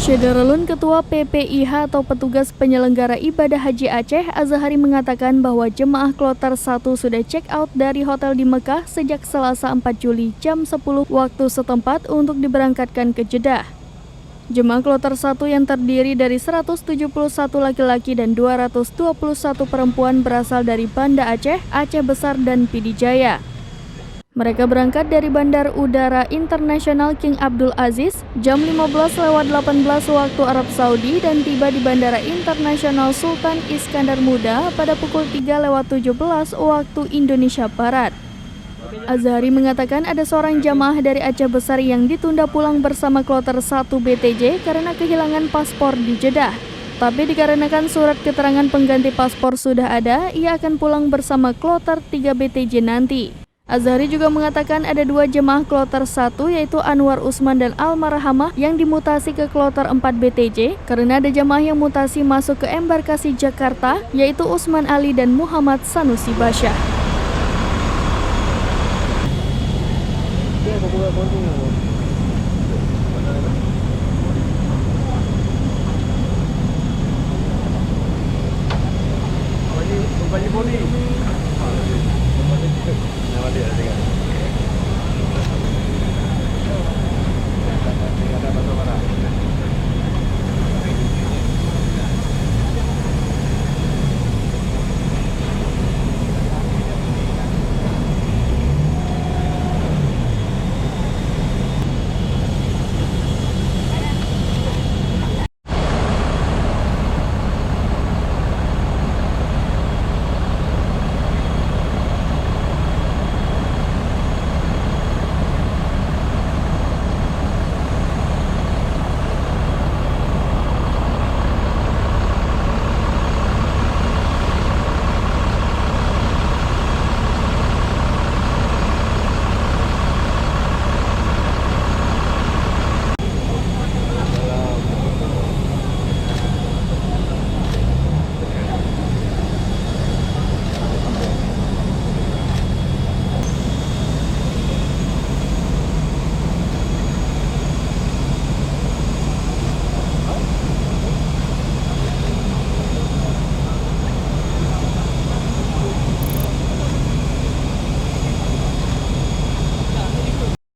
Syederalun Ketua PPIH atau Petugas Penyelenggara Ibadah Haji Aceh, Azahari mengatakan bahwa jemaah kloter 1 sudah check out dari hotel di Mekah sejak Selasa 4 Juli jam 10 waktu setempat untuk diberangkatkan ke Jeddah. Jemaah kloter 1 yang terdiri dari 171 laki-laki dan 221 perempuan berasal dari Banda Aceh, Aceh Besar, dan Pidijaya. Mereka berangkat dari Bandar Udara Internasional King Abdul Aziz jam 15.18 waktu Arab Saudi dan tiba di Bandara Internasional Sultan Iskandar Muda pada pukul 3.17 waktu Indonesia Barat. Azahari mengatakan ada seorang jamaah dari Aceh Besar yang ditunda pulang bersama kloter 1 BTJ karena kehilangan paspor di Jeddah. Tapi dikarenakan surat keterangan pengganti paspor sudah ada, ia akan pulang bersama kloter 3 BTJ nanti. Azahari juga mengatakan ada 2 jemaah kloter 1 yaitu Anwar Usman dan Almarhamah yang dimutasi ke kloter 4 BTJ karena ada jemaah yang mutasi masuk ke embarkasi Jakarta yaitu Usman Ali dan Muhammad Sanusi Basyah. Nama dia.